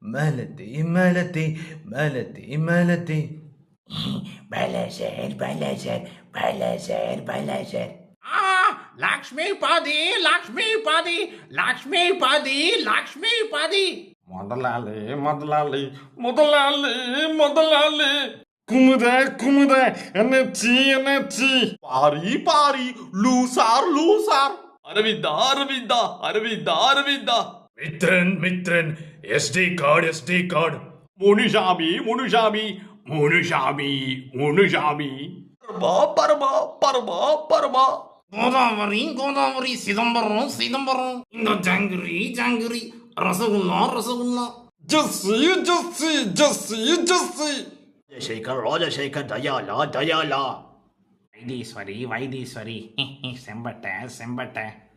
மேலத்தி மேலத்தி மேலத்தி மேலத்தி. பலசர் பலசர் பலசர் பலசர். லக்ஷ்மிபதி லக்ஷ்மிபதி லக்ஷ்மிபதி லக்ஷ்மிபதி. முதலாளி முதலாளி முதலாளி முதலாளி. குமுத குமுத என்னச்சி என்னச்சி. பாரி பாரி லூசார் லூசார். அரவிந்தா அரவிந்தா அரவிந்தா அரவிந்தா. Mithran Mithran, SD card. முனுசாமி முனுசாமி முனுசாமி முனுசாமி. பரமா பரமா பரமா பரமா. கோதாவரி சிதம்பரம் சிதம்பரம். இந்த ஜாங்கிரி ரசகுல்லா. ஜஸ்ஸி ஜஸ்ஸி ஜஸ்ஸி ஜஸ்ஸி. ராஜசேகர் தயாலா. வைத்தீஸ்வரி செம்பட்ட.